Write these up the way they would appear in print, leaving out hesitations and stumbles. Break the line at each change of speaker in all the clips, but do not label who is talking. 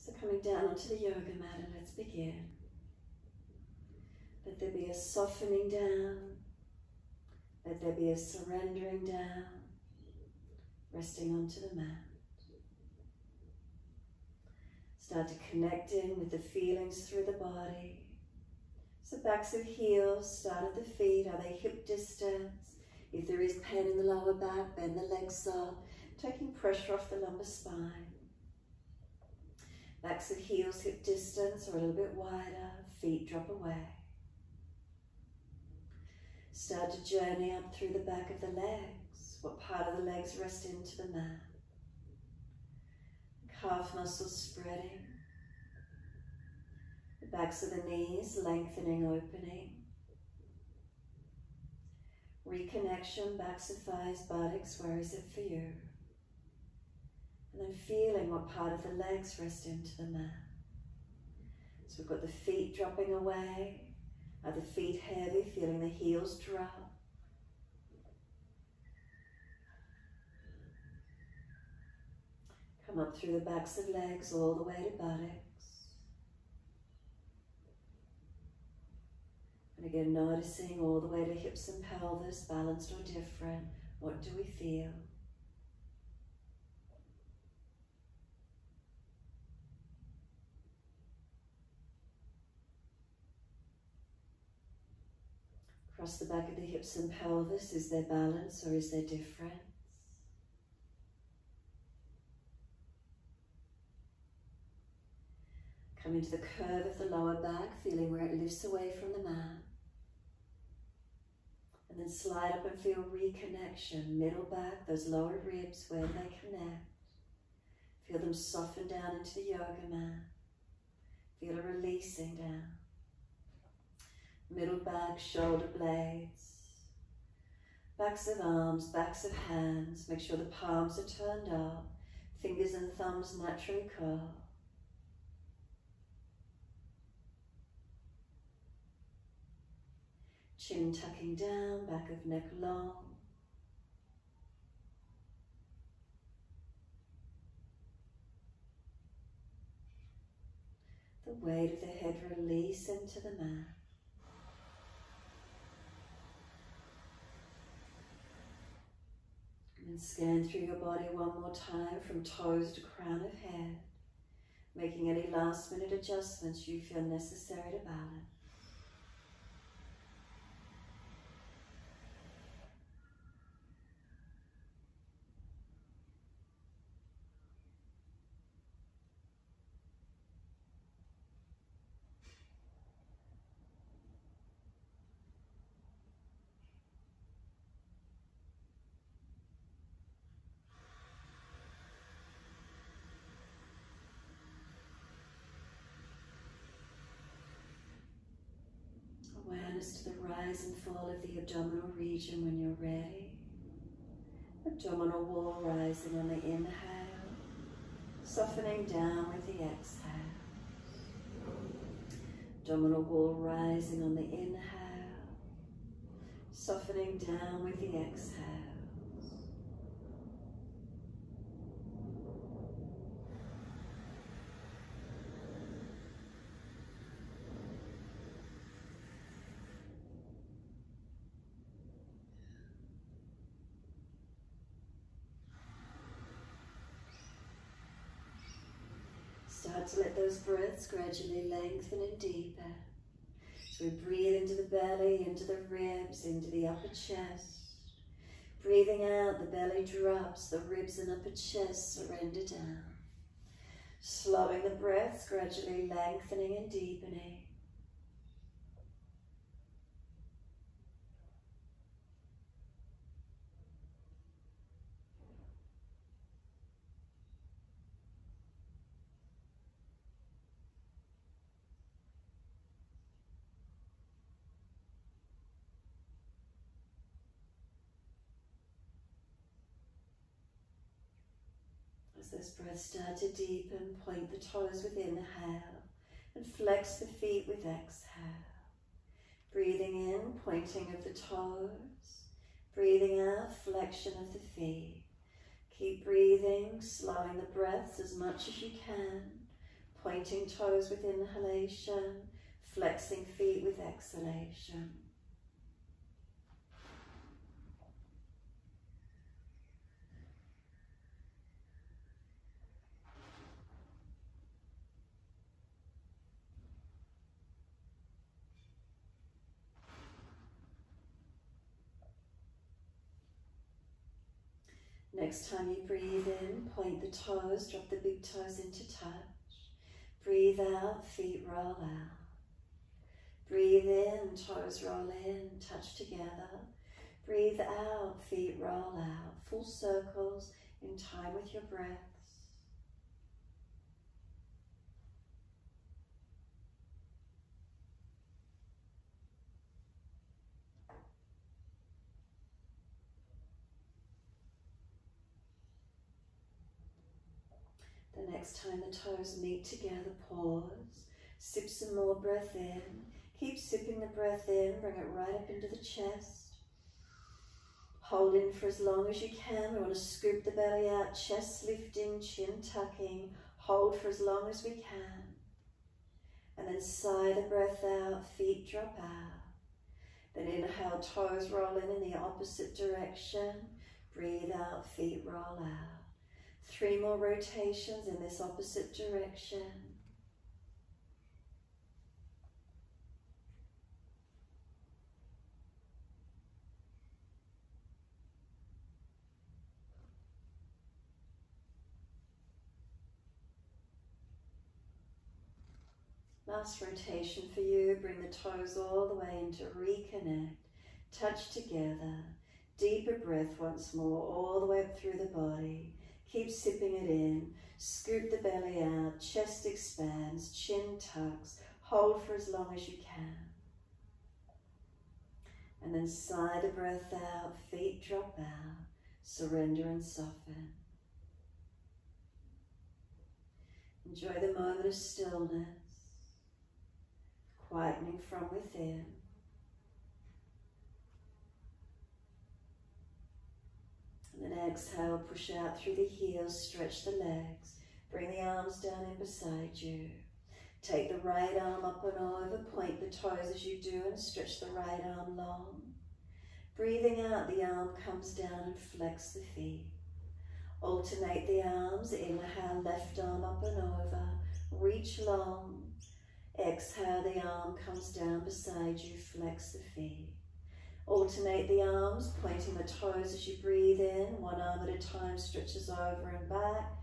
So coming down onto the yoga mat, and let's begin. Let there be a softening down. Let there be a surrendering down. Resting onto the mat. Start to connect in with the feelings through the body. So backs of heels, start at the feet. Are they hip distance? If there is pain in the lower back, bend the legs up, taking pressure off the lumbar spine. Backs of heels hip distance or a little bit wider, feet drop away. Start to journey up through the back of the legs. What part of the legs rest into the mat? Calf muscles spreading. The backs of the knees lengthening, opening. Reconnection, backs of thighs, buttocks, where is it for you? And then feeling what part of the legs rest into the mat. So we've got the feet dropping away. Are the feet heavy? Feeling the heels drop. Come up through the backs of legs all the way to buttocks. And again, noticing all the way to hips and pelvis, balanced or different. What do we feel? Across the back of the hips and pelvis, is there balance or is there difference? Come into the curve of the lower back, feeling where it lifts away from the mat. And then slide up and feel reconnection. Middle back, those lower ribs, where do they connect? Feel them soften down into the yoga mat. Feel a releasing down. Middle back, shoulder blades, backs of arms, backs of hands. Make sure the palms are turned up, fingers and thumbs naturally curl. Chin tucking down, back of neck long. The weight of the head release into the mat. And scan through your body one more time from toes to crown of head, making any last minute adjustments you feel necessary to balance. Awareness to the rise and fall of the abdominal region when you're ready. Abdominal wall rising on the inhale, softening down with the exhale. Abdominal wall rising on the inhale, softening down with the exhale. Start to let those breaths gradually lengthen and deepen. So we breathe into the belly, into the ribs, into the upper chest. Breathing out, the belly drops, the ribs and upper chest surrender down. Slowing the breaths, gradually lengthening and deepening. As those breaths start to deepen, point the toes with inhale and flex the feet with exhale. Breathing in, pointing of the toes. Breathing out, flexion of the feet. Keep breathing, slowing the breaths as much as you can. Pointing toes with inhalation, flexing feet with exhalation. Next time you breathe in, point the toes, drop the big toes into touch. Breathe out, feet roll out. Breathe in, toes roll in, touch together. Breathe out, feet roll out. Full circles in time with your breaths. The next time the toes meet together, pause. Sip some more breath in. Keep sipping the breath in, bring it right up into the chest. Hold in for as long as you can. We want to scoop the belly out, chest lifting, chin tucking. Hold for as long as we can. And then sigh the breath out, feet drop out. Then inhale, toes roll in the opposite direction. Breathe out, feet roll out. 3 more rotations in this opposite direction. Last rotation for you. Bring the toes all the way into reconnect. Touch together. Deeper breath once more, all the way up through the body. Keep sipping it in. Scoop the belly out. Chest expands. Chin tucks. Hold for as long as you can. And then sigh the breath out. Feet drop out. Surrender and soften. Enjoy the moment of stillness. Quietening from within. And then exhale, push out through the heels, stretch the legs. Bring the arms down in beside you. Take the right arm up and over, point the toes as you do and stretch the right arm long. Breathing out, the arm comes down and flex the feet. Alternate the arms, inhale, left arm up and over, reach long. Exhale, the arm comes down beside you, flex the feet. Alternate the arms, pointing the toes as you breathe in, one arm at a time stretches over and back.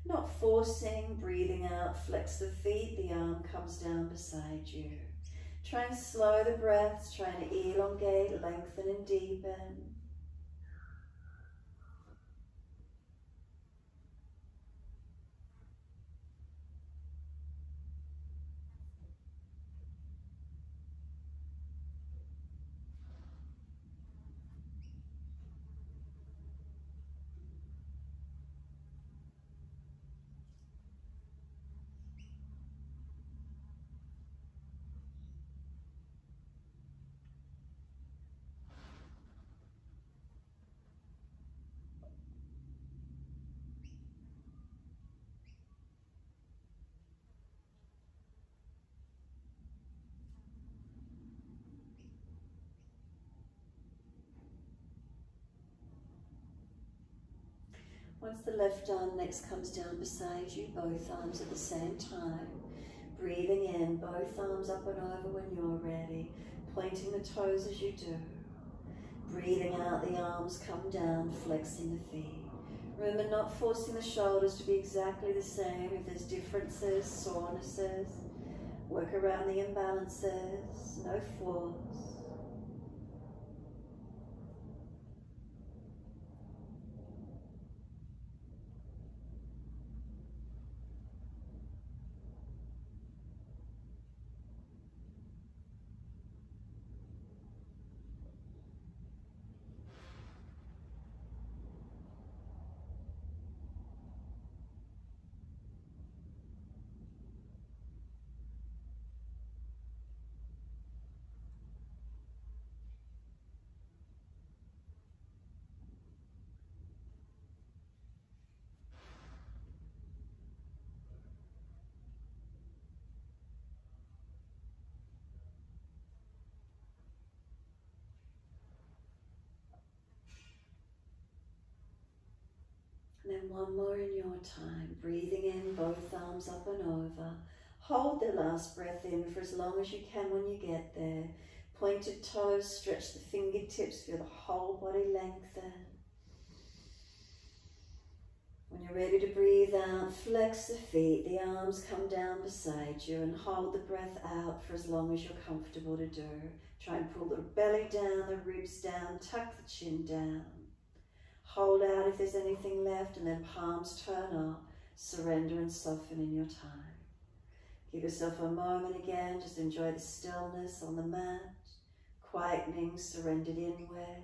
Not forcing, breathing out, flex the feet, the arm comes down beside you. Try and slow the breaths, trying to elongate, lengthen and deepen. Once the left arm next comes down beside you, both arms at the same time. Breathing in, both arms up and over when you're ready. Pointing the toes as you do. Breathing out, the arms come down, flexing the feet. Remember, not forcing the shoulders to be exactly the same. If there's differences, sorenesses, work around the imbalances, no force. And one more in your time. Breathing in, both arms up and over. Hold the last breath in for as long as you can when you get there. Pointed toes, stretch the fingertips, feel the whole body lengthen. When you're ready to breathe out, flex the feet, the arms come down beside you, and hold the breath out for as long as you're comfortable to do. Try and pull the belly down, the ribs down, tuck the chin down. Hold out if there's anything left, and then palms turn up. Surrender and soften in your time. Give yourself a moment again, just enjoy the stillness on the mat, quietening, surrendered inward.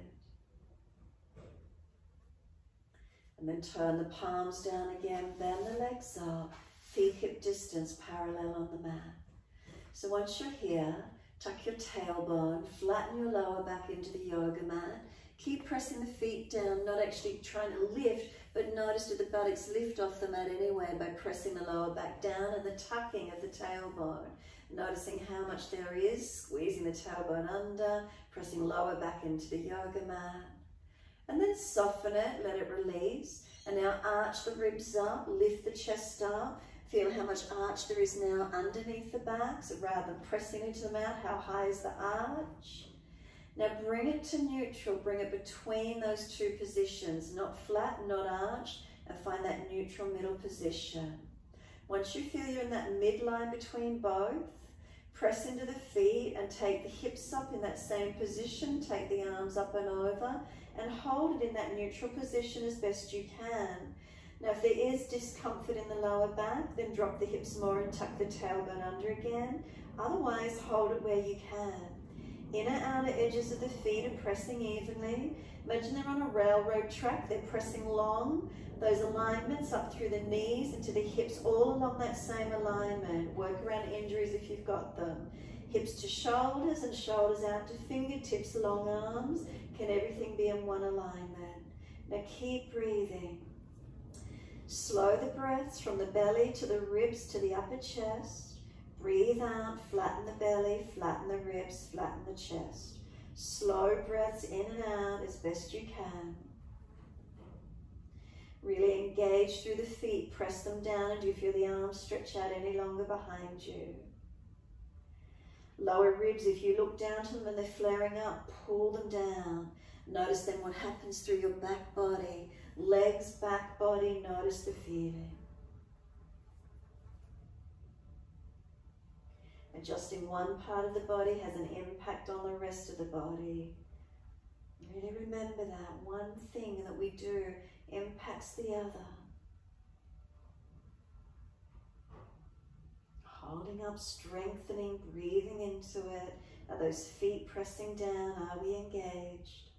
And then turn the palms down again, bend the legs up, feet hip distance parallel on the mat. So once you're here, tuck your tailbone, flatten your lower back into the yoga mat. Keep pressing the feet down, not actually trying to lift, but notice that the buttocks lift off the mat anyway by pressing the lower back down and the tucking of the tailbone. Noticing how much there is, squeezing the tailbone under, pressing lower back into the yoga mat. And then soften it, let it release. And now arch the ribs up, lift the chest up. Feel how much arch there is now underneath the back. So rather than pressing into the mat, how high is the arch? Now bring it to neutral, bring it between those two positions, not flat, not arched, and find that neutral middle position. Once you feel you're in that midline between both, press into the feet and take the hips up in that same position, take the arms up and over, and hold it in that neutral position as best you can. Now if there is discomfort in the lower back, then drop the hips more and tuck the tailbone under again. Otherwise, hold it where you can. Inner outer edges of the feet are pressing evenly. Imagine they're on a railroad track, they're pressing long. Those alignments up through the knees into the hips, all along that same alignment. Work around injuries if you've got them. Hips to shoulders and shoulders out to fingertips, long arms. Can everything be in one alignment? Now keep breathing. Slow the breaths from the belly to the ribs to the upper chest. Breathe out, flatten the belly, flatten the ribs, flatten the chest. Slow breaths in and out as best you can. Really engage through the feet, press them down, and do you feel the arms stretch out any longer behind you? Lower ribs, if you look down to them and they're flaring up, pull them down. Notice then what happens through your back body. Legs, back body, notice the feeling. Adjusting one part of the body has an impact on the rest of the body. Really remember that one thing that we do impacts the other. Holding up, strengthening, breathing into it. Are those feet pressing down? Are we engaged?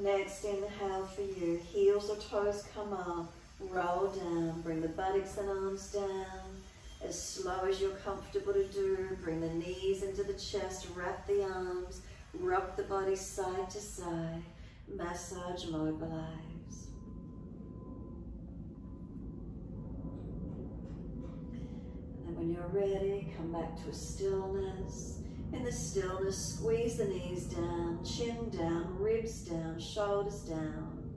Next, inhale for you. Heels or toes come up. Roll down. Bring the buttocks and arms down. As slow as you're comfortable to do. Bring the knees into the chest. Wrap the arms. Rock the body side to side. Massage, mobilize. And then when you're ready, come back to a stillness. In the stillness, squeeze the knees down, chin down, ribs down, shoulders down.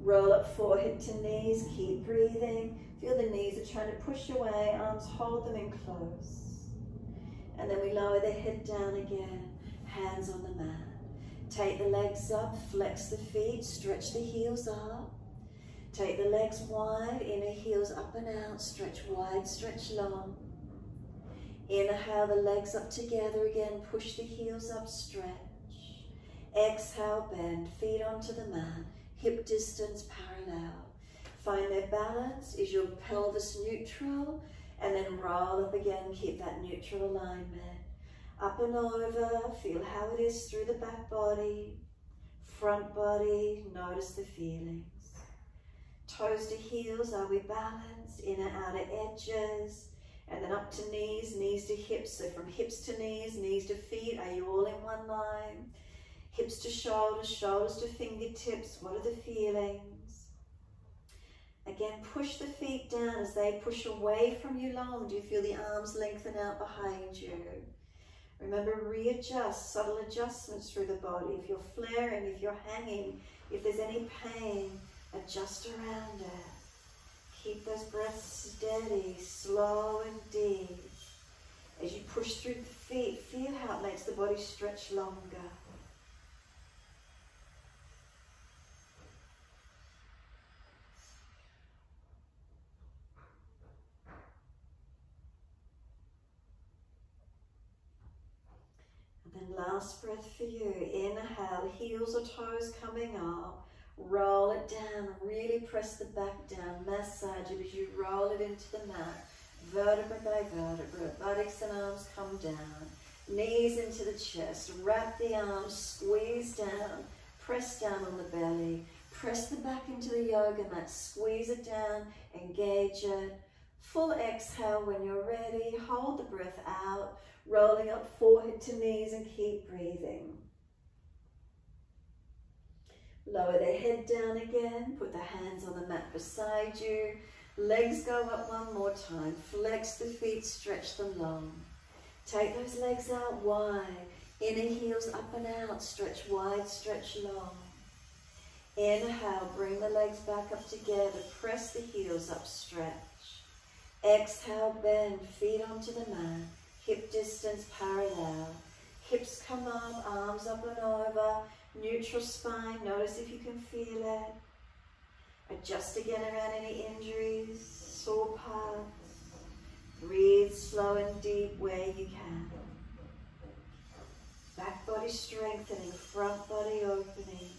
Roll up forehead to knees, keep breathing. Feel the knees are trying to push away, arms hold them in close. And then we lower the head down again, hands on the mat. Take the legs up, flex the feet, stretch the heels up. Take the legs wide, inner heels up and out, stretch wide, stretch long. Inhale the legs up together again, push the heels up, stretch. Exhale, bend, feet onto the mat, hip distance parallel. Find their balance, is your pelvis neutral? And then roll up again, keep that neutral alignment. Up and over, feel how it is through the back body, front body, notice the feelings. Toes to heels, are we balanced? Inner outer edges. And then up to knees, knees to hips. So from hips to knees to feet, are you all in one line? Hips to shoulders, shoulders to fingertips. What are the feelings? Again, push the feet down as they push away from you long. Do you feel the arms lengthen out behind you? Remember, readjust, subtle adjustments through the body. If you're flaring, if you're hanging, if there's any pain, adjust around it. Keep those breaths steady, slow and deep. As you push through the feet, feel how it makes the body stretch longer. And then last breath for you. Inhale, heels or toes coming up. Roll it down, really press the back down, massage it as you roll it into the mat, vertebra by vertebra, buttocks and arms come down, knees into the chest, wrap the arms, squeeze down, press down on the belly, press the back into the yoga mat, squeeze it down, engage it, full exhale when you're ready, hold the breath out, rolling up forehead to knees and keep breathing. Lower the head down again, put the hands on the mat beside you, legs go up one more time, flex the feet, stretch them long. Take those legs out wide, inner heels up and out, stretch wide, stretch long. Inhale, bring the legs back up together, press the heels up, stretch. Exhale, bend, feet onto the mat, hip distance parallel. Hips come up, arms up and over, neutral spine, notice if you can feel it. Adjust again around any injuries, sore parts. Breathe slow and deep where you can. Back body strengthening, front body opening.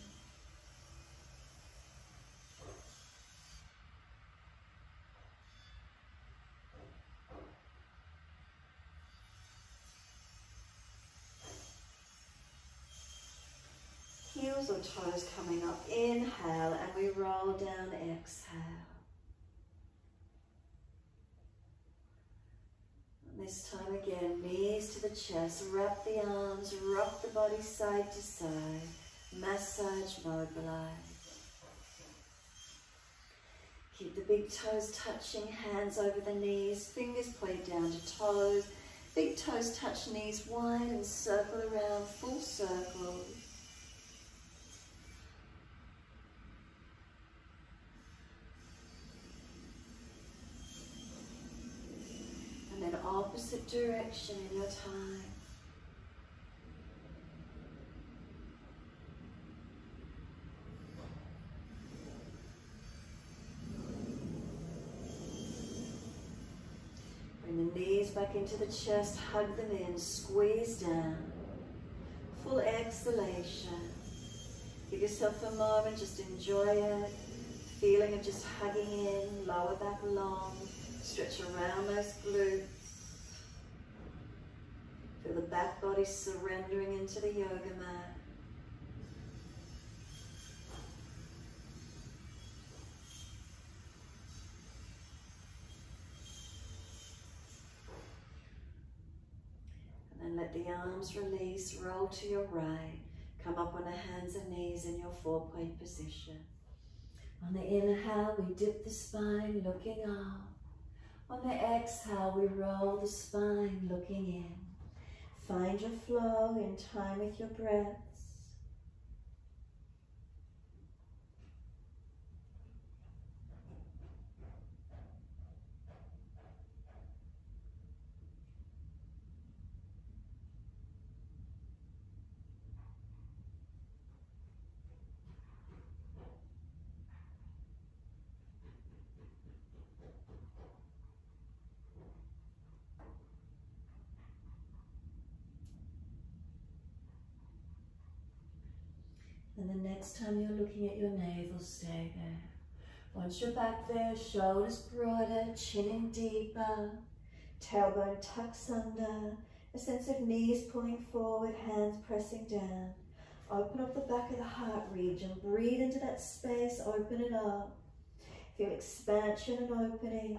Heels or toes coming up, inhale, and we roll down, exhale. And this time again, knees to the chest, wrap the arms, rock the body side to side, massage, mobilize. Keep the big toes touching, hands over the knees, fingers point down to toes, big toes touch knees wide and circle around, full circles. Opposite direction in your time. Bring the knees back into the chest, hug them in, squeeze down. Full exhalation. Give yourself a moment, just enjoy it. Feeling of just hugging in, lower back long, stretch around those glutes. Feel the back body surrendering into the yoga mat. And then let the arms release, roll to your right. Come up on the hands and knees in your 4-point position. On the inhale, we dip the spine, looking up. On the exhale, we roll the spine, looking in. Find your flow in time with your breaths. And the next time you're looking at your navel, stay there. Once you're back there, shoulders broader, chin in deeper, tailbone tucks under, a sense of knees pulling forward, hands pressing down. Open up the back of the heart region, breathe into that space, open it up. Feel expansion and opening.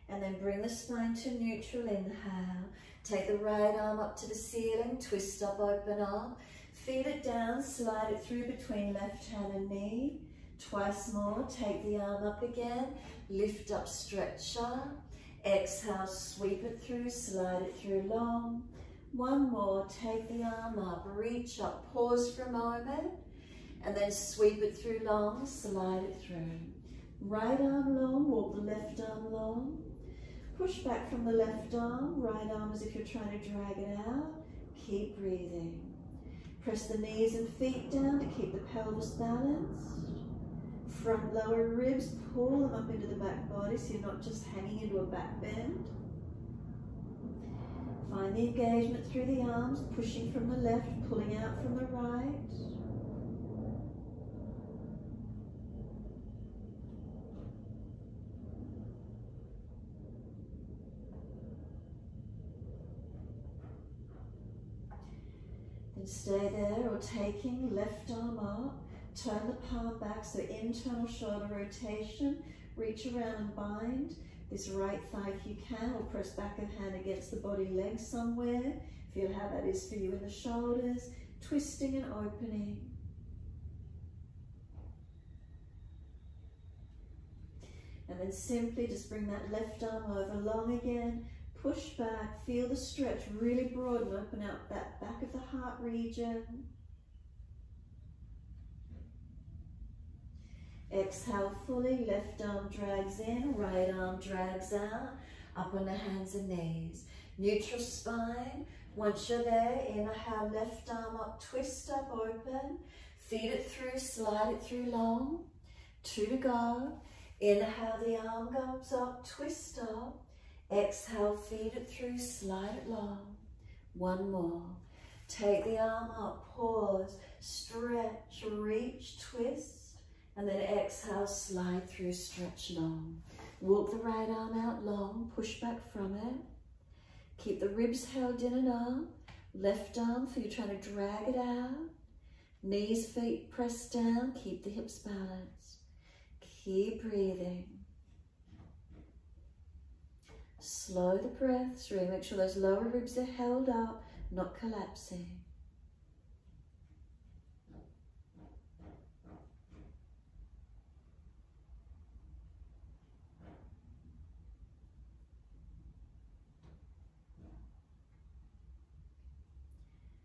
And then bring the spine to neutral, inhale. Take the right arm up to the ceiling, twist up, open up. Feed it down, slide it through between left hand and knee. Twice more, take the arm up again. Lift up, stretch up. Exhale, sweep it through, slide it through long. One more, take the arm up, reach up, pause for a moment, and then sweep it through long, slide it through. Right arm long, walk the left arm long. Push back from the left arm, right arm as if you're trying to drag it out. Keep breathing. Press the knees and feet down to keep the pelvis balanced. Front lower ribs, pull them up into the back body so you're not just hanging into a back bend. Find the engagement through the arms, pushing from the left, pulling out from the right. Then stay there, or taking left arm up, turn the palm back, so internal shoulder rotation, reach around and bind this right thigh if you can, or press back of hand against the body leg somewhere. Feel how that is for you in the shoulders, twisting and opening. And then simply just bring that left arm over long again, push back, feel the stretch, really broaden, open out that back of the heart region. Exhale fully, left arm drags in, right arm drags out, up on the hands and knees. Neutral spine, once you're there, inhale, left arm up, twist up, open, feed it through, slide it through long, 2 to go. Inhale, the arm goes up, twist up, exhale, feed it through, slide it long, 1 more. Take the arm up, pause, stretch, reach, twist, and then exhale, slide through, stretch long. Walk the right arm out long, push back from it. Keep the ribs held in and up. Left arm, for you trying to drag it out. Knees, feet pressed down, keep the hips balanced. Keep breathing. Slow the breath through, make sure those lower ribs are held up, not collapsing.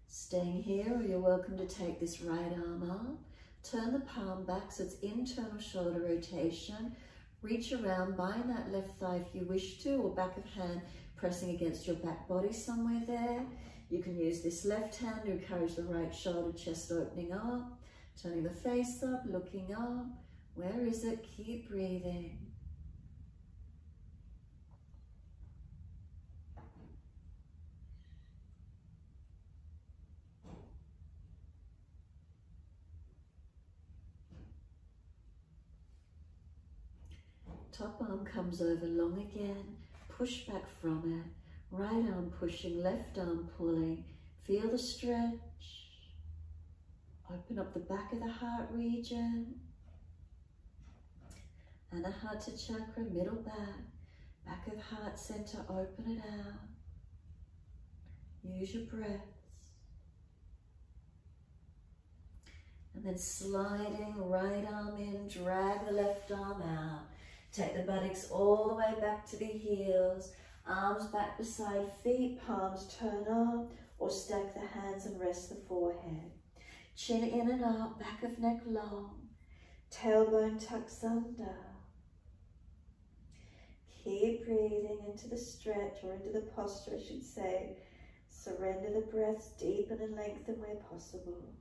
Staying here, or you're welcome to take this right arm up. Turn the palm back so it's internal shoulder rotation. Reach around, bind that left thigh if you wish to, or back of hand pressing against your back body somewhere there. You can use this left hand to encourage the right shoulder, chest opening up. Turning the face up, looking up. Where is it? Keep breathing. Top arm comes over long again, push back from it. Right arm pushing, left arm pulling. Feel the stretch. Open up the back of the heart region. Anahata chakra, middle back. Back of heart center, open it out. Use your breaths. And then sliding, right arm in, drag the left arm out. Take the buttocks all the way back to the heels, arms back beside feet, palms turn up, or stack the hands and rest the forehead. Chin in and up, back of neck long, tailbone tucks under. Keep breathing into the stretch, or into the posture I should say. Surrender the breaths, deepen and lengthen where possible.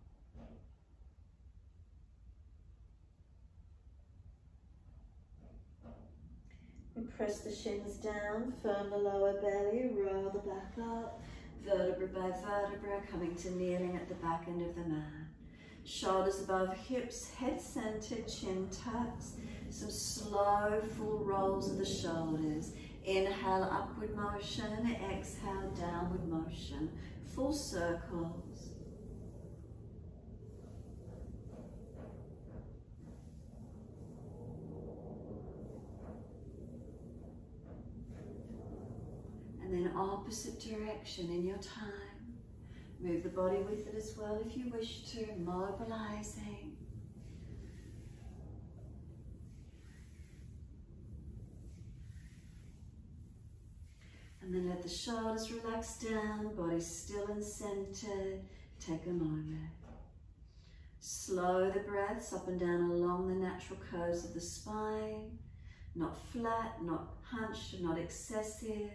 And press the shins down, firm the lower belly, roll the back up, vertebra by vertebra, coming to kneeling at the back end of the mat. Shoulders above hips, head centered, chin tucks. Some slow, full rolls of the shoulders. Inhale, upward motion, exhale, downward motion. Full circles. And then opposite direction in your time. Move the body with it as well if you wish to, mobilizing. And then let the shoulders relax down, body still and centered. Take a moment. Slow the breaths up and down along the natural curves of the spine. Not flat, not hunched, not excessive.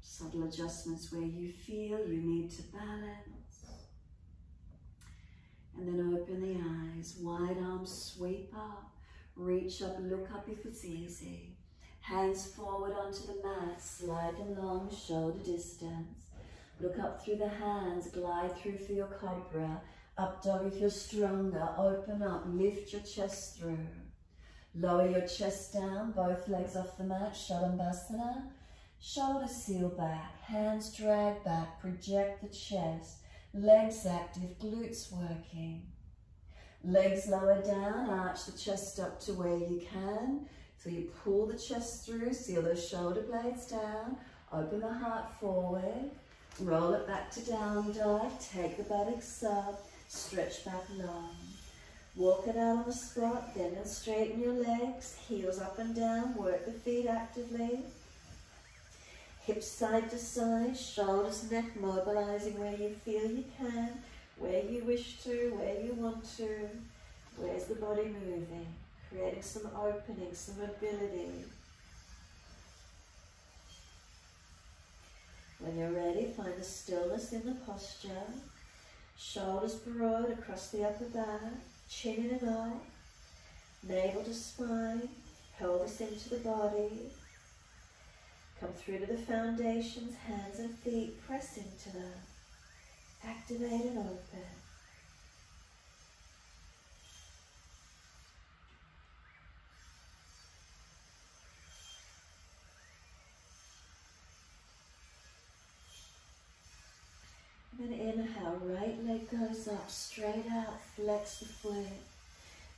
Subtle adjustments where you feel you need to balance. And then open the eyes, wide arms sweep up, reach up, look up if it's easy. Hands forward onto the mat, slide along, shoulder distance. Look up through the hands, glide through for your cobra. Up dog if you're stronger, open up, lift your chest through. Lower your chest down, both legs off the mat, Shalabhasana. Shoulders seal back, hands drag back, project the chest. Legs active, glutes working. Legs lower down, arch the chest up to where you can. So you pull the chest through, seal those shoulder blades down, open the heart forward, roll it back to down dog, take the buttocks up, stretch back long. Walk it out on the spot, bend and straighten your legs, heels up and down, work the feet actively. Hips side to side, shoulders, neck mobilizing where you feel you can, where you wish to, where you want to. Where's the body moving? Creating some opening, some mobility. When you're ready, find the stillness in the posture. Shoulders broad across the upper back, chin in and up, navel to spine, pelvis into the body. Come through to the foundations, hands and feet, press into them. Activate and open. And then inhale, right leg goes up, straight out, flex the foot.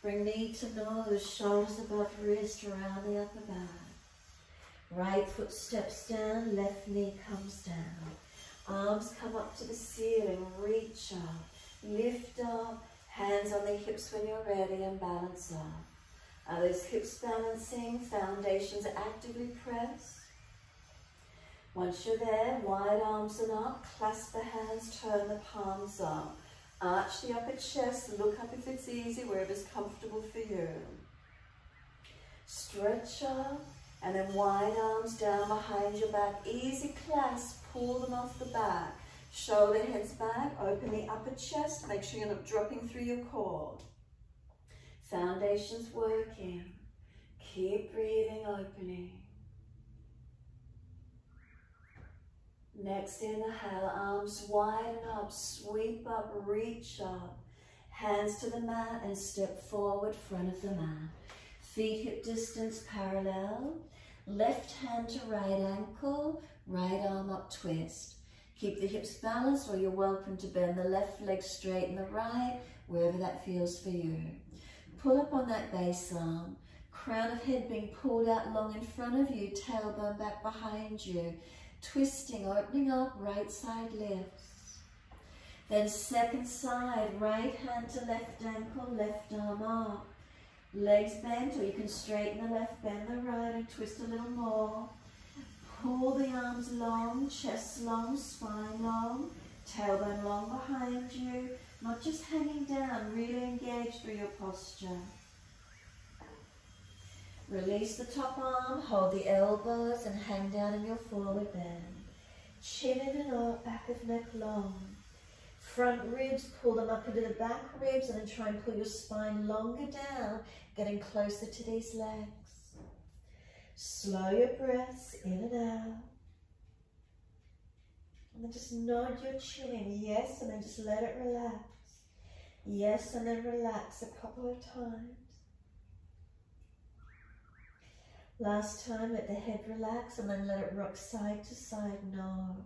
Bring knee to nose, shoulders above wrist, around the upper back. Right foot steps down, left knee comes down. Arms come up to the ceiling, reach up, lift up, hands on the hips when you're ready and balance up. Are those hips balancing, foundations actively pressed? Once you're there, wide arms and up, clasp the hands, turn the palms up. Arch the upper chest, look up if it's easy, wherever's comfortable for you. Stretch up. And then wide arms down behind your back. Easy clasp, pull them off the back. Shoulder heads back, open the upper chest. Make sure you're not dropping through your core. Foundation's working. Keep breathing, opening. Next inhale, arms widen up, sweep up, reach up. Hands to the mat and step forward, front of the mat. Feet hip distance parallel. Left hand to right ankle, right arm up, twist. Keep the hips balanced, or you're welcome to bend the left leg straight and the right, wherever that feels for you. Pull up on that base arm. Crown of head being pulled out long in front of you, tailbone back behind you. Twisting, opening up, right side lifts. Then second side, right hand to left ankle, left arm up. Legs bent, or you can straighten the left, bend the right, and twist a little more. Pull the arms long, chest long, spine long, tailbone long behind you. Not just hanging down, really engage through your posture. Release the top arm, hold the elbows, and hang down in your forward bend. Chin in and up, back of neck long. Front ribs, pull them up into the back ribs, and then try and pull your spine longer down, getting closer to these legs. Slow your breaths in and out. And then just nod your chin, yes, and then just let it relax. Yes, and then relax a couple of times. Last time, let the head relax, and then let it rock side to side, no.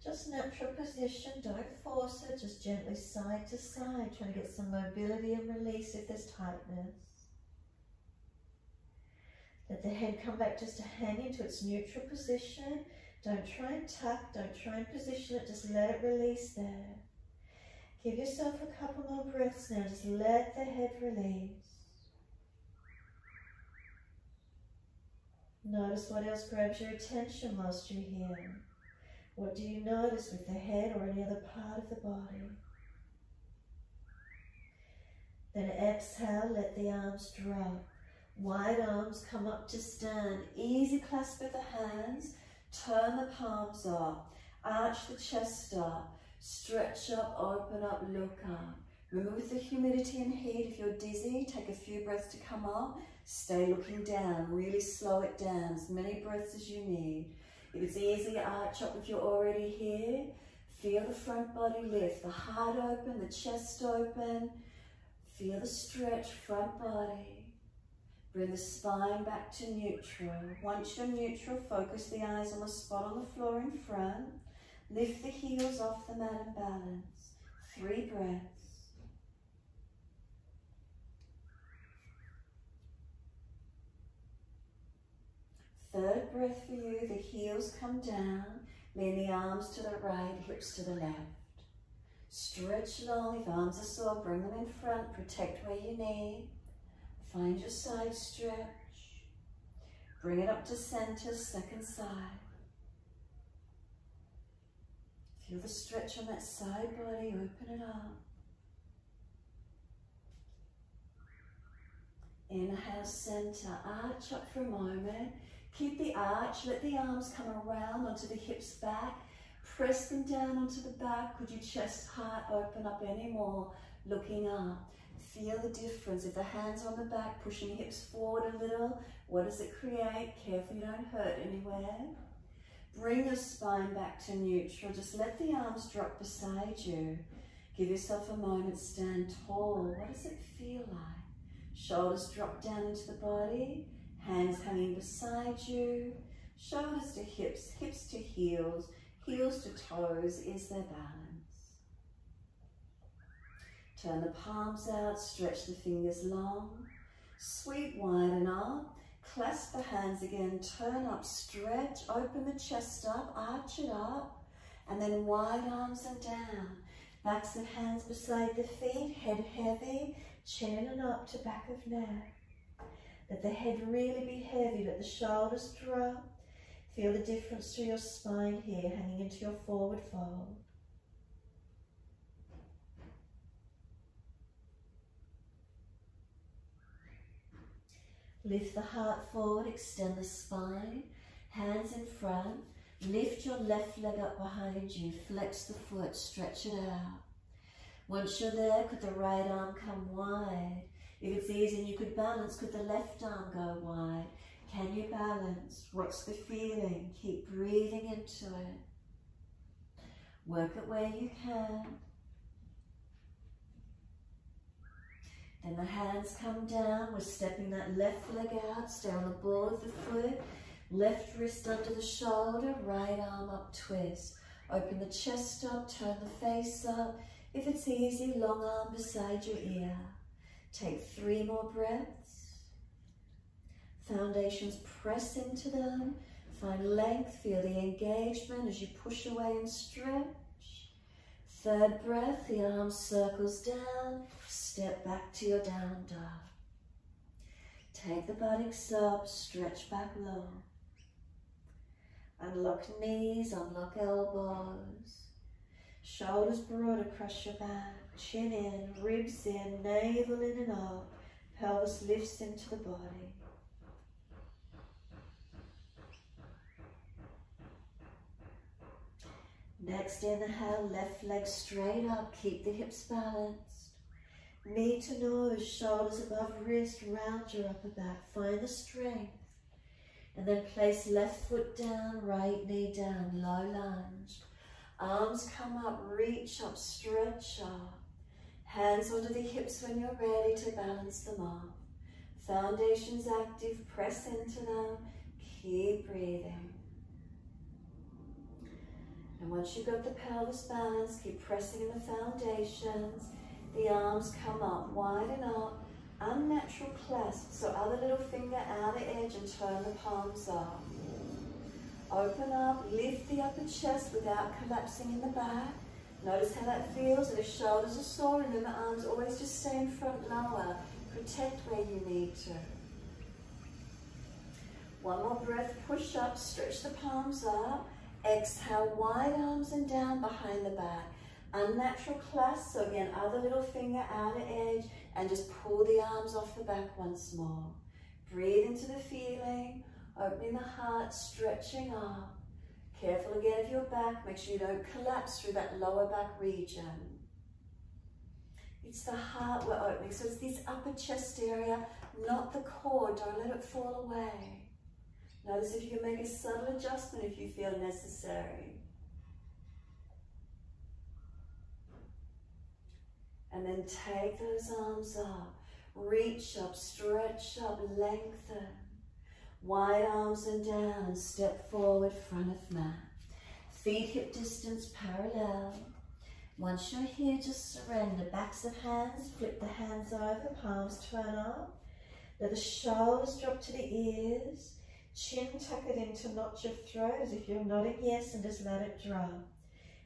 Just natural position, don't force it, just gently side to side, trying to get some mobility and release if there's tightness. Let the head come back just to hang into its neutral position. Don't try and tuck, don't try and position it, just let it release there. Give yourself a couple more breaths now, just let the head release. Notice what else grabs your attention whilst you're here. What do you notice with the head or any other part of the body? Then exhale, let the arms drop. Wide arms come up to stand. Easy clasp of the hands. Turn the palms up. Arch the chest up. Stretch up, open up, look up. Remove the humidity and heat. If you're dizzy, take a few breaths to come up. Stay looking down. Really slow it down. As many breaths as you need. If it's easy, arch up if you're already here. Feel the front body lift. The heart open, the chest open. Feel the stretch, front body. Bring the spine back to neutral. Once you're neutral, focus the eyes on the spot on the floor in front. Lift the heels off the mat and balance. 3 breaths. Third breath for you, the heels come down. Lean the arms to the right, hips to the left. Stretch long. If arms are sore, bring them in front. Protect where you need. Find your side stretch. Bring it up to center, second side. Feel the stretch on that side body, open it up. Inhale, center, arch up for a moment. Keep the arch, let the arms come around onto the hips back. Press them down onto the back. Could your chest, heart open up any more? Looking up. Feel the difference. If the hands are on the back, pushing hips forward a little, what does it create? Careful you don't hurt anywhere. Bring your spine back to neutral. Just let the arms drop beside you. Give yourself a moment, stand tall. What does it feel like? Shoulders drop down into the body. Hands hanging beside you. Shoulders to hips, hips to heels. Heels to toes. Is there balance? Turn the palms out, stretch the fingers long. Sweep, widen up. Clasp the hands again, turn up, stretch, open the chest up, arch it up. And then wide arms and down. Backs of hands beside the feet, head heavy, chin and up to back of neck. Let the head really be heavy, let the shoulders drop. Feel the difference through your spine here, hanging into your forward fold. Lift the heart forward, extend the spine, hands in front. Lift your left leg up behind you, flex the foot, stretch it out. Once you're there, could the right arm come wide? If it's easy and you could balance, could the left arm go wide? Can you balance? What's the feeling? Keep breathing into it. Work it where you can. Then the hands come down. We're stepping that left leg out. Stay on the ball of the foot. Left wrist under the shoulder. Right arm up, twist. Open the chest up. Turn the face up. If it's easy, long arm beside your ear. Take 3 more breaths. Foundations, press into them. Find length, feel the engagement as you push away and stretch. Third breath, the arm circles down. Step back to your down dog. Take the buttocks up, stretch back low. Unlock knees, unlock elbows. Shoulders broad across your back. Chin in, ribs in, navel in and up. Pelvis lifts into the body. Next inhale, left leg straight up. Keep the hips balanced. Knee to nose, shoulders above wrist, round your upper back. Find the strength. And then place left foot down, right knee down, low lunge. Arms come up, reach up, stretch up. Hands onto the hips when you're ready to balance them off. Foundations active, press into them. Keep breathing. And once you've got the pelvis balanced, keep pressing in the foundations. The arms come up, widen up, unnatural clasp. So other little finger outer edge and turn the palms up. Open up, lift the upper chest without collapsing in the back. Notice how that feels, and if shoulders are sore, remember arms always just stay in front lower. Protect where you need to. One more breath, push up, stretch the palms up. Exhale, wide arms and down behind the back. Unnatural clasp, so again, other little finger, outer edge, and just pull the arms off the back once more. Breathe into the feeling, opening the heart, stretching up. Careful again of your back, make sure you don't collapse through that lower back region. It's the heart we're opening, so it's this upper chest area, not the core, don't let it fall away. Notice if you can make a subtle adjustment if you feel necessary. And then take those arms up, reach up, stretch up, lengthen. Wide arms and down and step forward, front of mat. Feet hip distance parallel. Once you're here, just surrender. Backs of hands, flip the hands over, palms turn up. Let the shoulders drop to the ears. Chin tuck it in to notch your throat as if you're nodding yes, and just let it drop.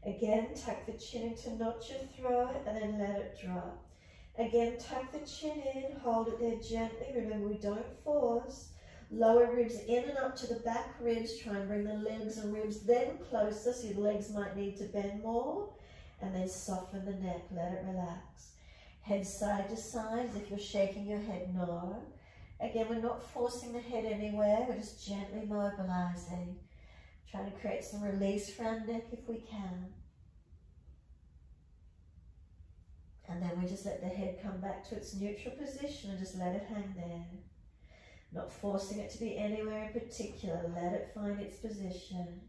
Again, tuck the chin in to notch your throat and then let it drop. Again, tuck the chin in, hold it there gently. Remember, we don't force. Lower ribs in and up to the back ribs. Try and bring the legs and ribs then closer, so your legs might need to bend more. And then soften the neck, let it relax. Head side to side, as if you're shaking your head, no. Again, we're not forcing the head anywhere, we're just gently mobilizing. Trying to create some release for our neck if we can. And then we just let the head come back to its neutral position and just let it hang there. Not forcing it to be anywhere in particular, let it find its position.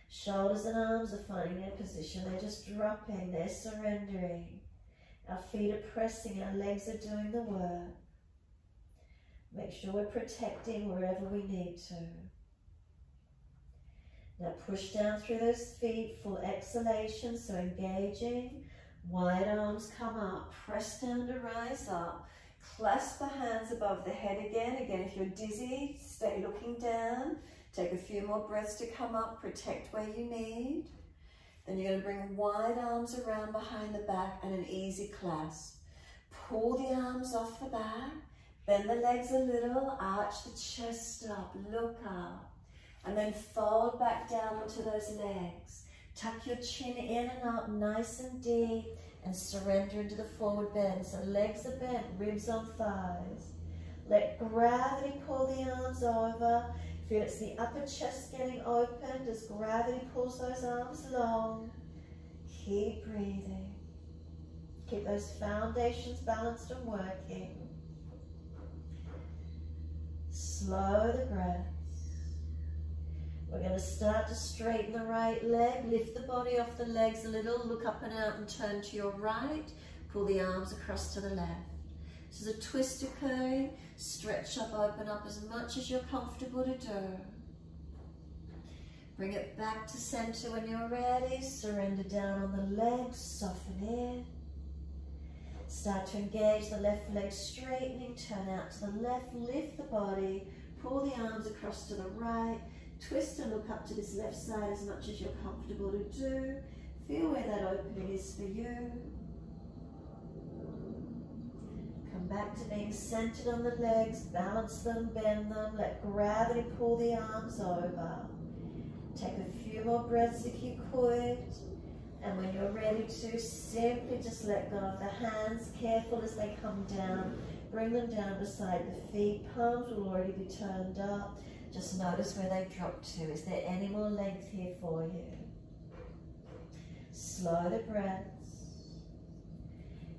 Shoulders and arms are finding their position, they're just dropping, they're surrendering. Our feet are pressing, our legs are doing the work. Make sure we're protecting wherever we need to. Now push down through those feet, full exhalation, so engaging. Wide arms come up, press down to rise up. Clasp the hands above the head again. Again, if you're dizzy, stay looking down. Take a few more breaths to come up, protect where you need. Then you're going to bring wide arms around behind the back and an easy clasp. Pull the arms off the back, bend the legs a little, arch the chest up, look up. And then fold back down onto those legs. Tuck your chin in and up, nice and deep, and surrender into the forward bend. So legs are bent, ribs on thighs. Let gravity pull the arms over. Feel it's the upper chest getting opened as gravity pulls those arms long. Keep breathing. Keep those foundations balanced and working. Slow the breath. We're going to start to straighten the right leg, lift the body off the legs a little, look up and out and turn to your right, pull the arms across to the left. So there's a twist occurring, stretch up, open up as much as you're comfortable to do. Bring it back to center when you're ready, surrender down on the legs, soften in. Start to engage the left leg straightening, turn out to the left, lift the body, pull the arms across to the right, twist and look up to this left side as much as you're comfortable to do. Feel where that opening is for you. Come back to being centered on the legs, balance them, bend them, let gravity pull the arms over. Take a few more breaths if you could. And when you're ready to, simply just let go of the hands, careful as they come down. Bring them down beside the feet, palms will already be turned up. Just notice where they've dropped to. Is there any more length here for you? Slow the breaths.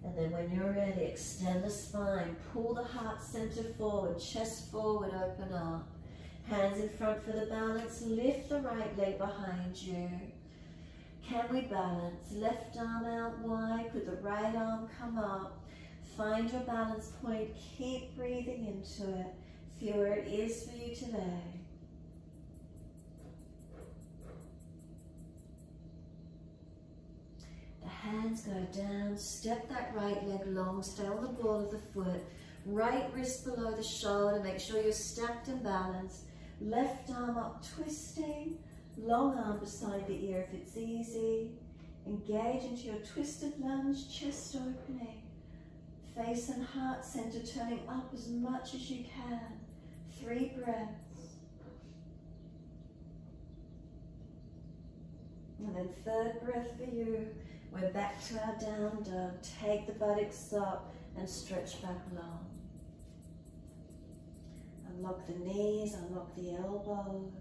And then when you're ready, extend the spine. Pull the heart center forward, chest forward, open up. Hands in front for the balance. Lift the right leg behind you. Can we balance? Left arm out wide. Could the right arm come up? Find your balance point. Keep breathing into it. Feel where it is for you today. The hands go down, step that right leg long, stay on the ball of the foot, right wrist below the shoulder, make sure you're stacked and balanced. Left arm up, twisting, long arm beside the ear if it's easy. Engage into your twisted lunge, chest opening. Face and heart center turning up as much as you can. 3 breaths. And then third breath for you. We're back to our down dog. Take the buttocks up and stretch back long. Unlock the knees, unlock the elbows.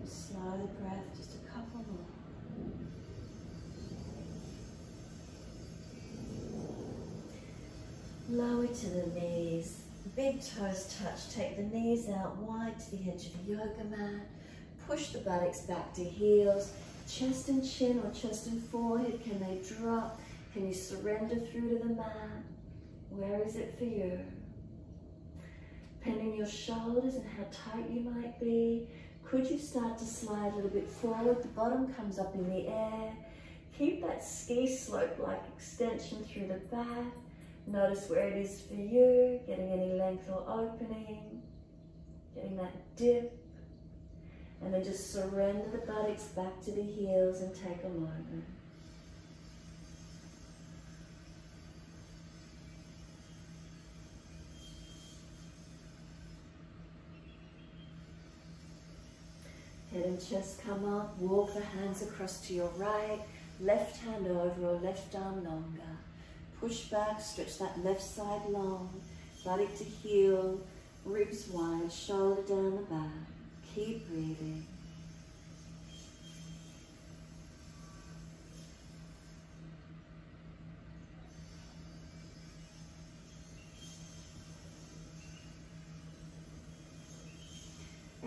Slow the breath, just a couple more. Lower to the knees, big toes touch, take the knees out wide to the edge of the yoga mat, push the buttocks back to heels, chest and chin or chest and forehead, can they drop? Can you surrender through to the mat? Where is it for you? Depending on your shoulders and how tight you might be, could you start to slide a little bit forward? The bottom comes up in the air. Keep that ski slope-like extension through the back. Notice where it is for you, getting any length or opening, getting that dip. And then just surrender the buttocks back to the heels and take a moment. Head and chest come up, walk the hands across to your right, left hand over or left arm longer. Push back, stretch that left side long, buttock to heel, ribs wide, shoulder down the back. Keep breathing.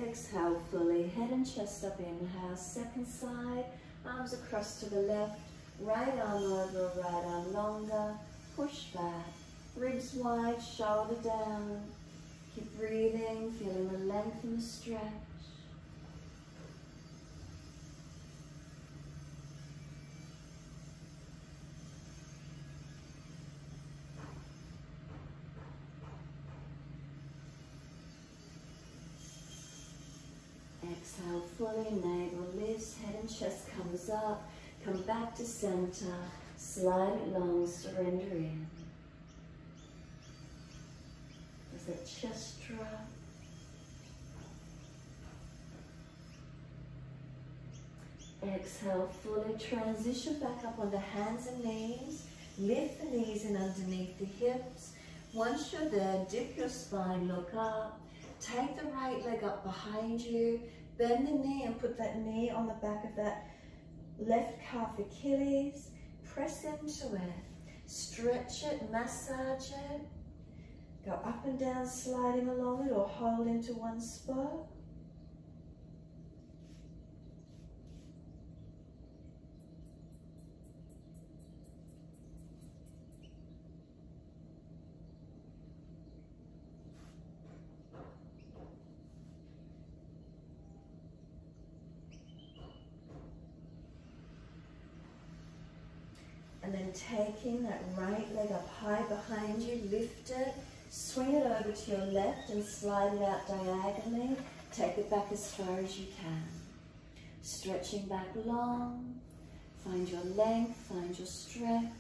Exhale fully, head and chest up, inhale, second side, arms across to the left, right arm over, right arm longer, push back, ribs wide, shoulder down, keep breathing, feeling the length and the stretch. Exhale fully, navel lifts, head and chest comes up, come back to center, slide it long, surrender in. As that chest drop. Exhale fully, transition back up onto hands and knees, lift the knees in underneath the hips. Once you're there, dip your spine, look up. Take the right leg up behind you, bend the knee and put that knee on the back of that left calf Achilles. Press into it, stretch it, massage it. Go up and down, sliding along it or hold into one spot. And then taking that right leg up high behind you, lift it, swing it over to your left and slide it out diagonally. Take it back as far as you can. Stretching back long, find your length, find your stretch.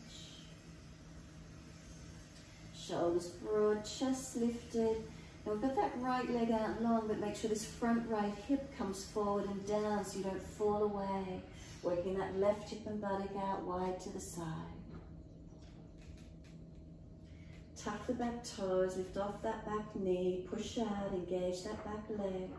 Shoulders broad, chest lifted. Now we've got that right leg out long, but make sure this front right hip comes forward and down so you don't fall away. Working that left hip and buttock out wide to the side. Tuck the back toes, lift off that back knee, push out, engage that back leg.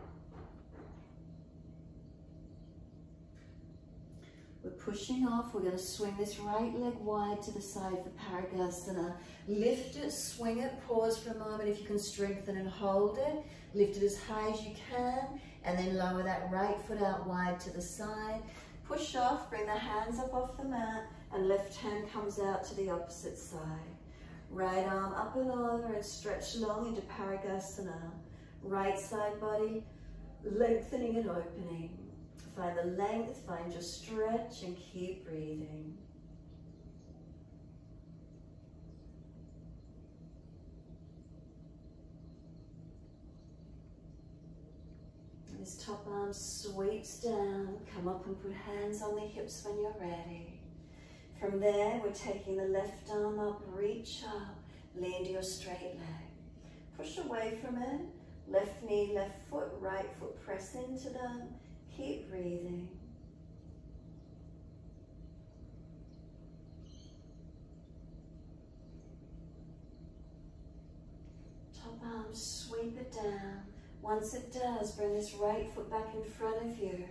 We're pushing off, we're going to swing this right leg wide to the side for Parigasana. Lift it, swing it, pause for a moment if you can strengthen and hold it. Lift it as high as you can, and then lower that right foot out wide to the side. Push off, bring the hands up off the mat, and left hand comes out to the opposite side. Right arm up and over and stretch long into Parigasana. Right side body, lengthening and opening. Find the length, find your stretch, and keep breathing. And This top arm sweeps down. Come up and put hands on the hips when you're ready. From there, we're taking the left arm up, reach up, lean to your straight leg. Push away from it. Left knee, left foot, right foot, press into them. Keep breathing. Top arm, sweep it down. Once it does, bring this right foot back in front of you.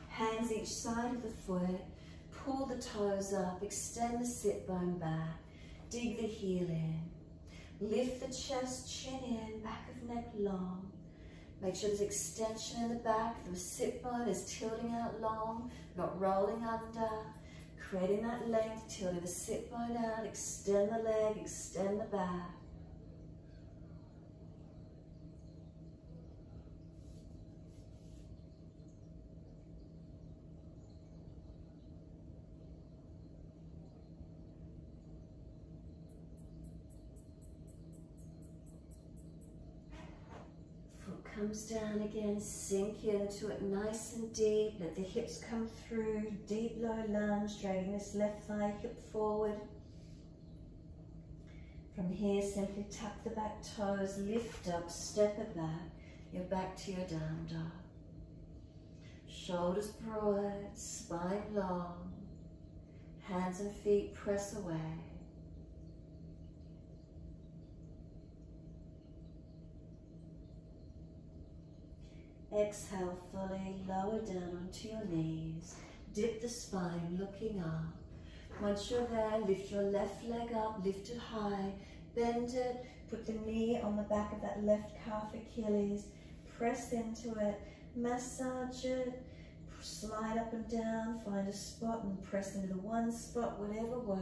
Hands each side of the foot. Pull the toes up, extend the sit bone back. Dig the heel in. Lift the chest, chin in, back of neck long. Make sure there's extension in the back. The sit bone is tilting out long, not rolling under. Creating that length, tilting the sit bone out, extend the leg, extend the back. Comes down again, sink into it nice and deep. Let the hips come through, deep low lunge, dragging this left thigh hip forward. From here, simply tuck the back toes, lift up, step it back. You're back to your down dog. Shoulders broad, spine long. Hands and feet press away. Exhale fully, lower down onto your knees. Dip the spine, looking up. Once you're there, lift your left leg up, lift it high. Bend it, put the knee on the back of that left calf Achilles. Press into it, massage it, slide up and down, find a spot and press into the one spot, whatever works.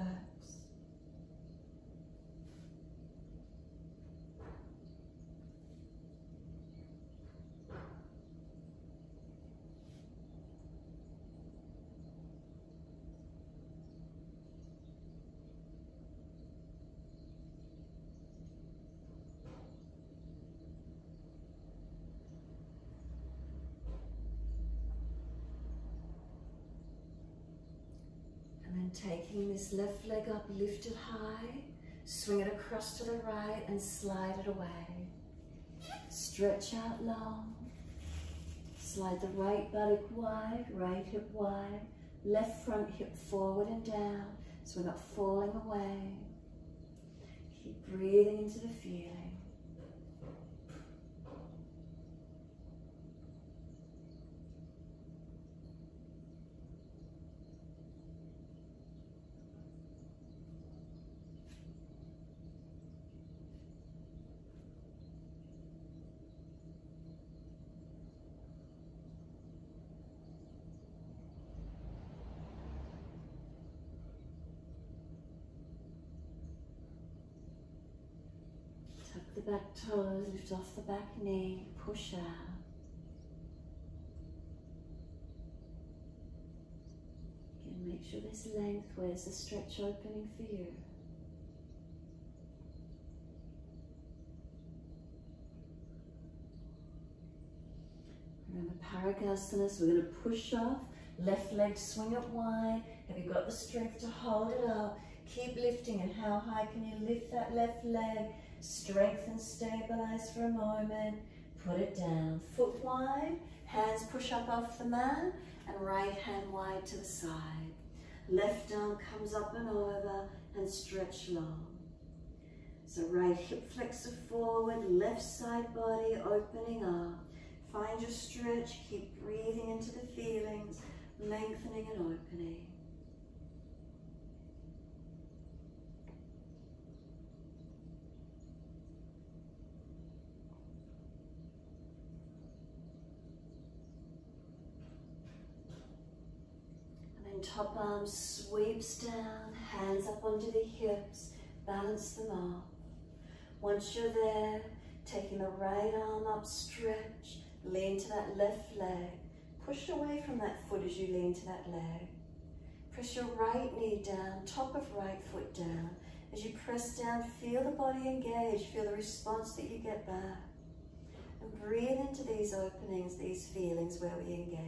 Taking this left leg up, lift it high, swing it across to the right and slide it away. Stretch out long. Slide the right buttock wide, right hip wide, left front hip forward and down so we're not falling away. Keep breathing into the feeling. Tuck the back toes, lift off the back knee, push out. Again, make sure there's length. Where's the stretch opening for you? Remember Paragastana, so we're going to push off, left leg swing it wide. Have you got the strength to hold it up? Keep lifting, and how high can you lift that left leg? Strengthen, stabilize for a moment. Put it down. Foot wide, hands push up off the mat, and right hand wide to the side. Left arm comes up and over, and stretch long. So right hip flexor forward, left side body opening up. Find your stretch, keep breathing into the feelings, lengthening and opening. Top arm sweeps down, hands up onto the hips, balance them off. Once you're there, taking the right arm up, stretch, lean to that left leg. Push away from that foot as you lean to that leg. Press your right knee down, top of right foot down. As you press down, feel the body engage, feel the response that you get back. And breathe into these openings, these feelings where we engage.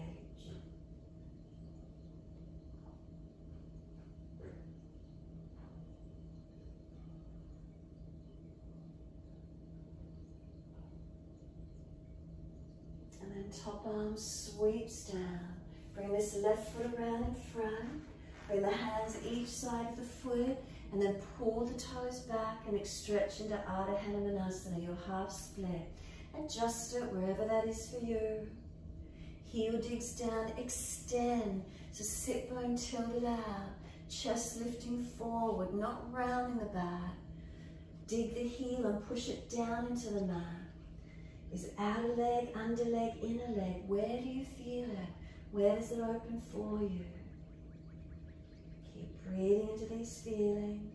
And then top arm sweeps down. Bring this left foot around in front. Bring the hands each side of the foot. And then pull the toes back and stretch into Ardha Hanumanasana, your half split. Adjust it wherever that is for you. Heel digs down, extend. So sit bone tilted out. Chest lifting forward, not rounding the back. Dig the heel and push it down into the mat. Is outer leg, under leg, inner leg? Where do you feel it? Where does it open for you? Keep breathing into these feelings.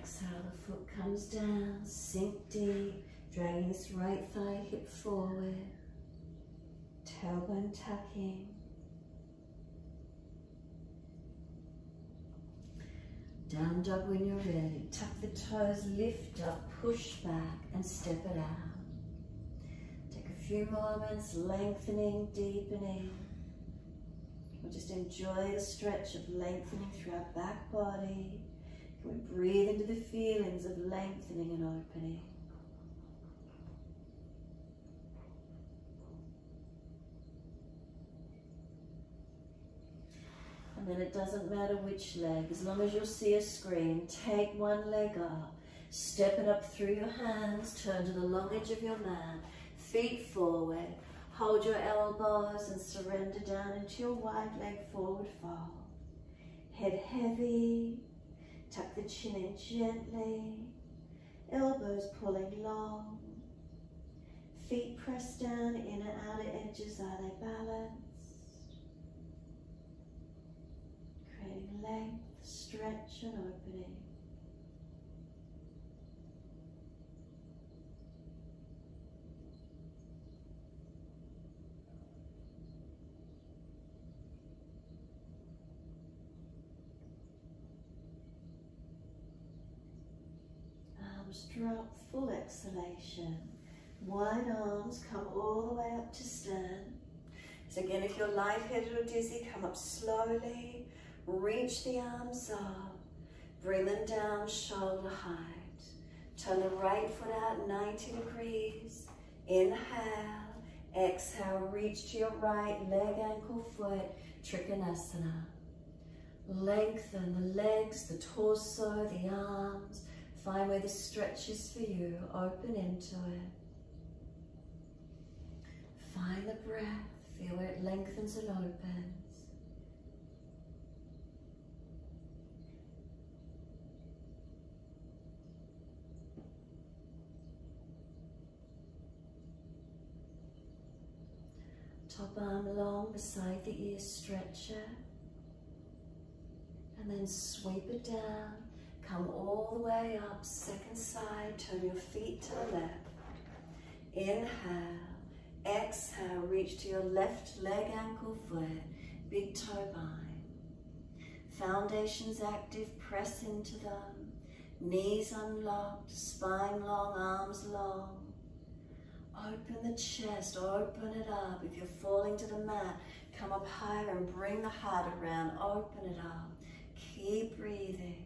Exhale, the foot comes down, sink deep, dragging this right thigh hip forward, tailbone tucking. Down dog when you're ready. Tuck the toes, lift up, push back and step it out. Take a few moments, lengthening, deepening. We'll just enjoy the stretch of lengthening through our back body. We breathe into the feelings of lengthening and opening. And then it doesn't matter which leg, as long as you'll see a screen, take one leg up, step it up through your hands, turn to the long edge of your mat, feet forward, hold your elbows and surrender down into your wide leg forward fold. Head heavy. Tuck the chin in gently, elbows pulling long, feet pressed down, inner outer edges, are they balanced? Creating length, stretch and opening. Drop, full exhalation. Wide arms, come all the way up to stand. So again, if you're lightheaded or dizzy, come up slowly. Reach the arms up. Bring them down shoulder height. Turn the right foot out 90 degrees. Inhale. Exhale, reach to your right leg, ankle, foot. Trikonasana. Lengthen the legs, the torso, the arms. Find where this stretches for you. Open into it. Find the breath. Feel where it lengthens and opens. Top arm long beside the ear, stretch it. And then sweep it down. Come all the way up, second side, turn your feet to the left. Inhale, exhale, reach to your left leg, ankle, foot, big toe bind. Foundations active, press into them. Knees unlocked, spine long, arms long. Open the chest, open it up. If you're falling to the mat, come up higher and bring the heart around, open it up. Keep breathing.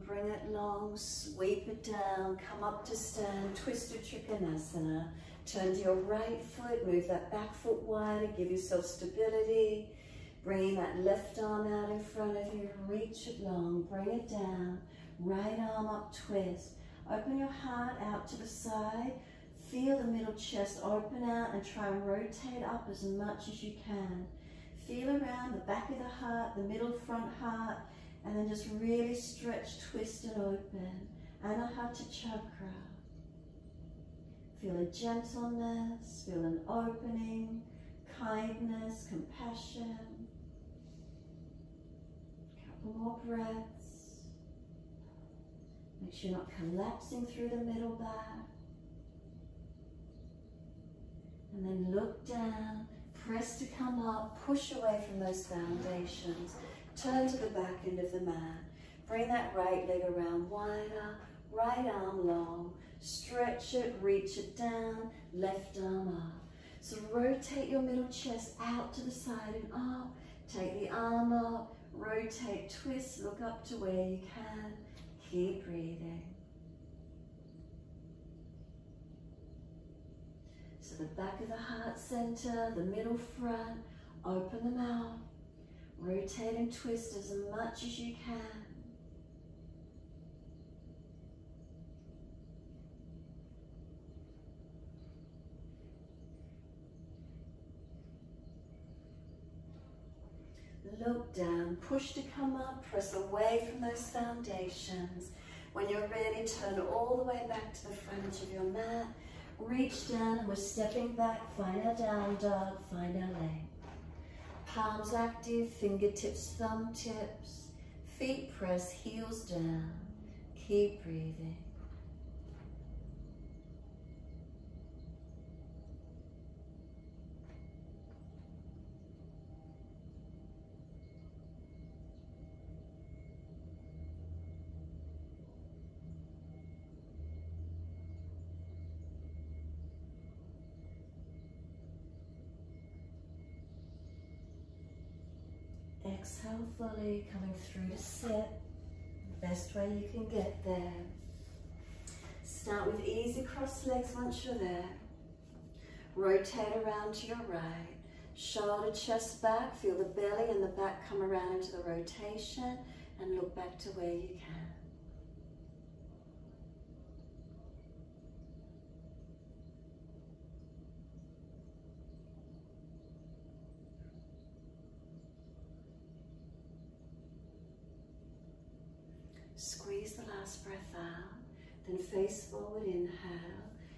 Bring it long, sweep it down, come up to stand, twisted Trikonasana. Turn to your right foot, move that back foot wider, give yourself stability. Bringing that left arm out in front of you, reach it long, bring it down. Right arm up, twist. Open your heart out to the side. Feel the middle chest open out and try and rotate up as much as you can. Feel around the back of the heart, the middle front heart, and then just really stretch, twist and open. Anahata Chakra. Feel a gentleness, feel an opening, kindness, compassion. Couple more breaths. Make sure you're not collapsing through the middle back. And then look down, press to come up, push away from those foundations. Turn to the back end of the mat. Bring that right leg around wider, right arm long. Stretch it, reach it down, left arm up. So rotate your middle chest out to the side and up. Take the arm up, rotate, twist, look up to where you can. Keep breathing. So the back of the heart center, the middle front, open the mouth. Rotate and twist as much as you can. Look down, push to come up, press away from those foundations. When you're ready, turn all the way back to the front of your mat. Reach down and we're stepping back, find our down dog, find our length. Palms active, fingertips, thumb tips. Feet press, heels down. Keep breathing. Exhale fully, coming through to sit, the best way you can get there. Start with easy crossed legs once you're there. Rotate around to your right. Shoulder, chest back, feel the belly and the back come around into the rotation and look back to where you can. Squeeze the last breath out, then face forward, inhale,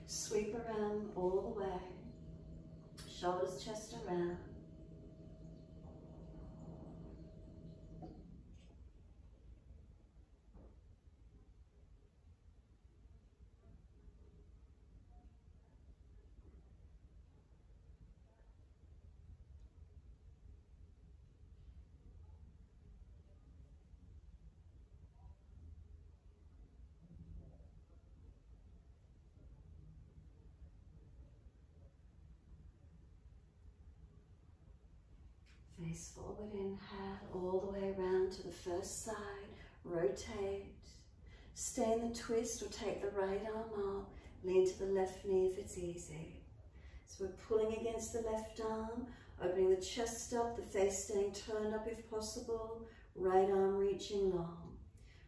sweep around all the way, shoulders, chest around. Face forward, inhale, all the way around to the first side, rotate. Stay in the twist or take the right arm up, lean to the left knee if it's easy. So we're pulling against the left arm, opening the chest up, the face staying turned up if possible, right arm reaching long.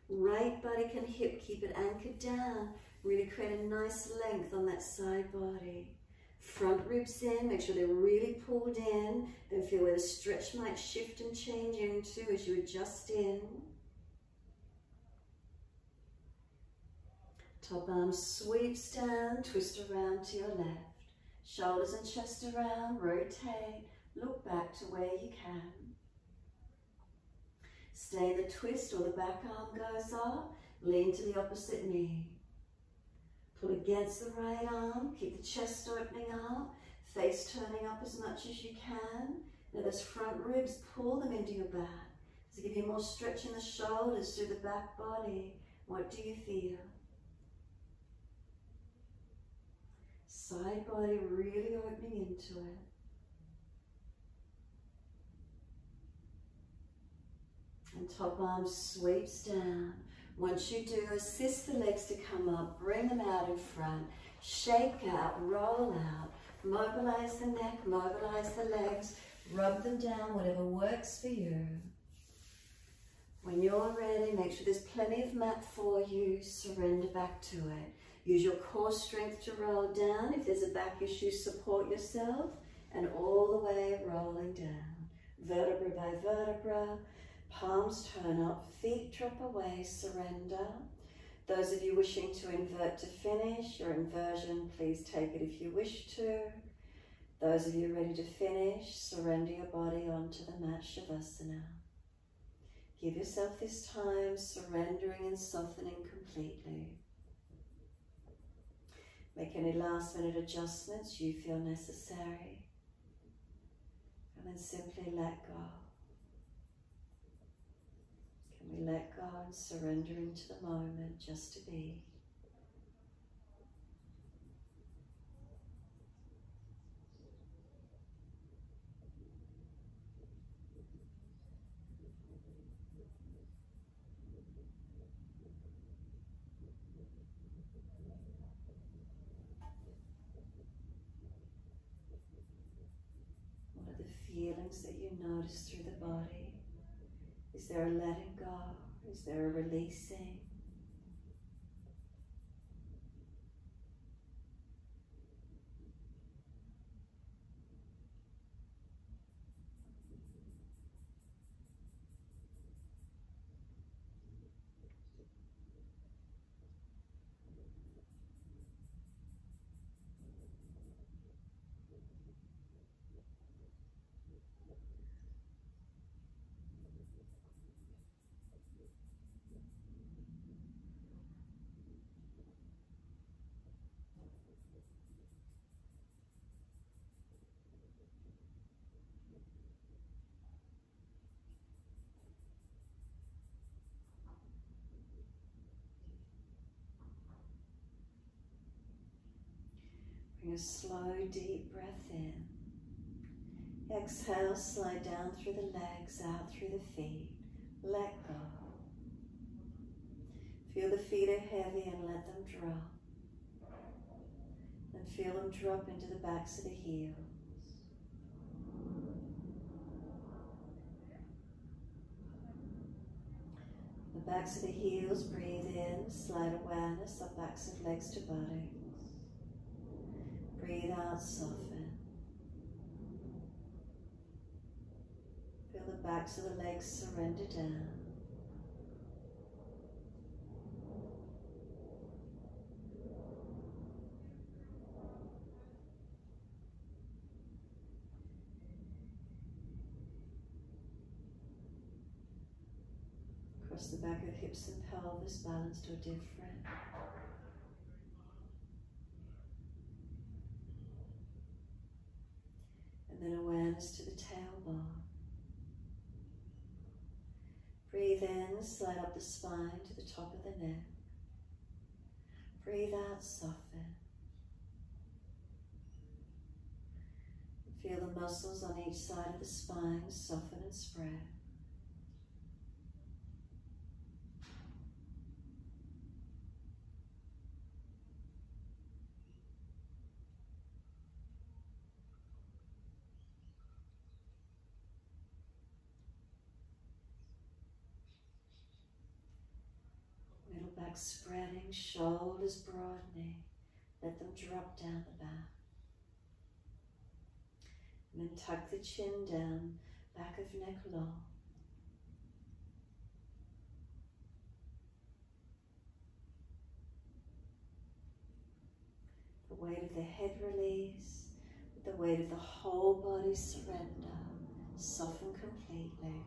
Right buttock and hip, keep it anchored down, really create a nice length on that side body. Front ribs in, make sure they're really pulled in, then feel where the stretch might shift and change into as you adjust in. Top arm sweeps down, twist around to your left. Shoulders and chest around, rotate, look back to where you can. Stay in the twist or the back arm goes up, lean to the opposite knee. Pull against the right arm, keep the chest opening up, face turning up as much as you can. Now those front ribs, pull them into your back. To give you more stretch in the shoulders through the back body. What do you feel? Side body really opening into it. And top arm sweeps down. Once you do, assist the legs to come up, bring them out in front. Shake out, roll out. Mobilize the neck, mobilize the legs. Rub them down, whatever works for you. When you're ready, make sure there's plenty of mat for you. Surrender back to it. Use your core strength to roll down. If there's a back issue, support yourself. And all the way rolling down. Vertebra by vertebra. Palms turn up, feet drop away, surrender. Those of you wishing to invert to finish, your inversion, please take it if you wish to. Those of you ready to finish, surrender your body onto the mat, Shavasana. Give yourself this time, surrendering and softening completely. Make any last minute adjustments you feel necessary. And then simply let go. Can we let go and surrender into the moment just to be? What are the feelings that you notice through the body? Is there a letting go? Is there a releasing? Bring a slow, deep breath in. Exhale, slide down through the legs, out through the feet. Let go. Feel the feet are heavy and let them drop. And feel them drop into the backs of the heels. The backs of the heels, breathe in, slide awareness up backs of legs to buttocks. Breathe out, soften. Feel the backs of the legs surrender down. Cross the back of hips and pelvis, balanced or different. And then awareness to the tailbone. Breathe in, slide up the spine to the top of the neck. Breathe out, soften. Feel the muscles on each side of the spine soften and spread. Middle back spreading, shoulders broadening. Let them drop down the back. And then tuck the chin down, back of neck long. The weight of the head release, with the weight of the whole body surrender, soften completely.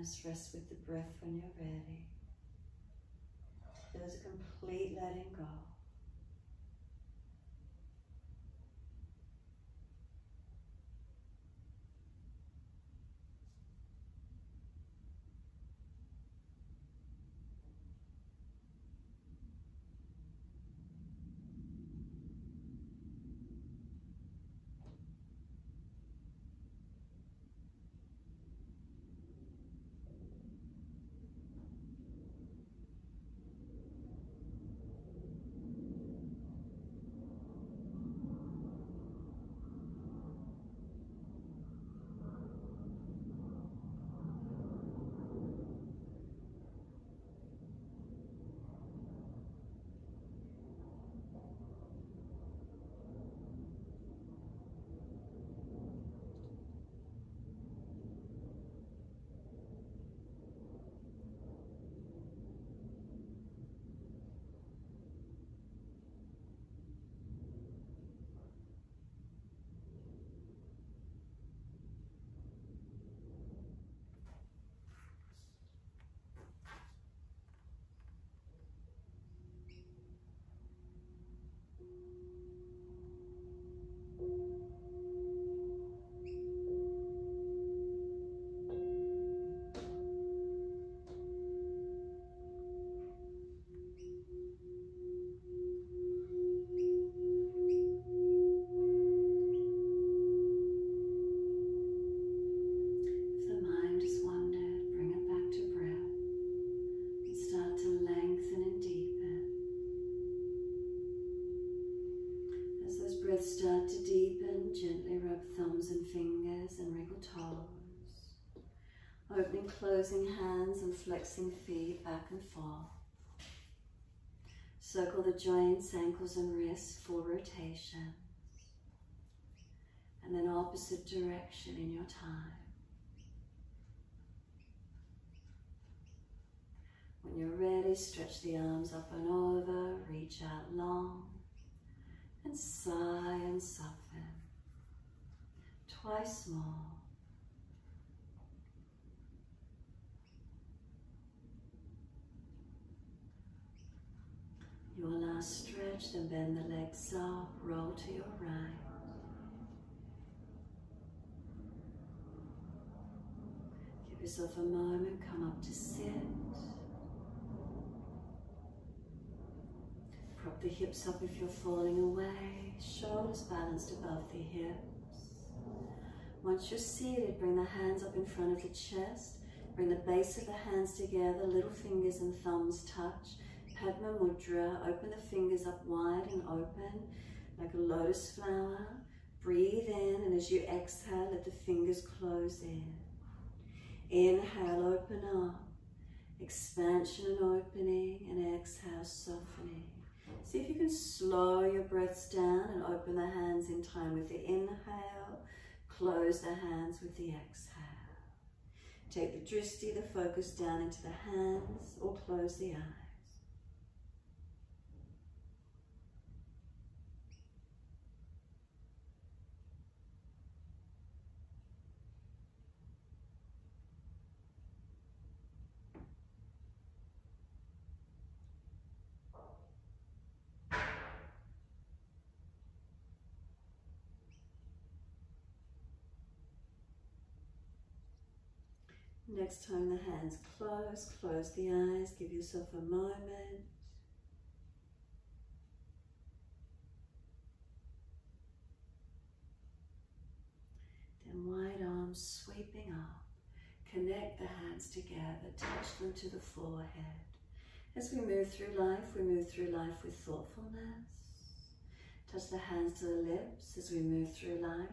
awareness rests with the breath when you're ready. There's a complete letting go. Start to deepen, gently rub thumbs and fingers and wriggle toes. Opening, closing hands and flexing feet back and forth. Circle the joints, ankles and wrists, 4 rotations. And then opposite direction in your time. When you're ready, stretch the arms up and over, reach out long. And sigh and soften. Twice more. Your last stretch, then bend the legs up, roll to your right. Give yourself a moment, come up to sit. Prop the hips up if you're falling away, shoulders balanced above the hips. Once you're seated, bring the hands up in front of the chest, bring the base of the hands together, little fingers and thumbs touch. Padma Mudra, open the fingers up wide and open like a lotus flower. Breathe in, and as you exhale, let the fingers close in. Inhale, open up. Expansion and opening, and exhale, softening. See if you can slow your breaths down and open the hands in time with the inhale. Close the hands with the exhale. Take the drishti, the focus, down into the hands, or close the eyes. Next time the hands close the eyes, give yourself a moment. Then wide arms sweeping up. Connect the hands together, touch them to the forehead. As we move through life with thoughtfulness. Touch the hands to the lips. As we move through life,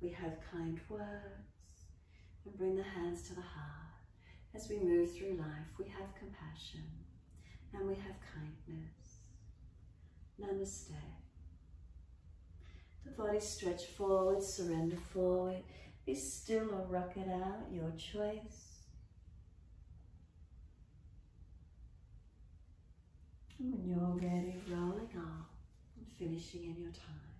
we have kind words. And bring the hands to the heart. As we move through life, we have compassion and we have kindness. Namaste. The body stretch forward, surrender forward. Be still or rock it out, your choice. And when you're ready, rolling up and finishing in your time.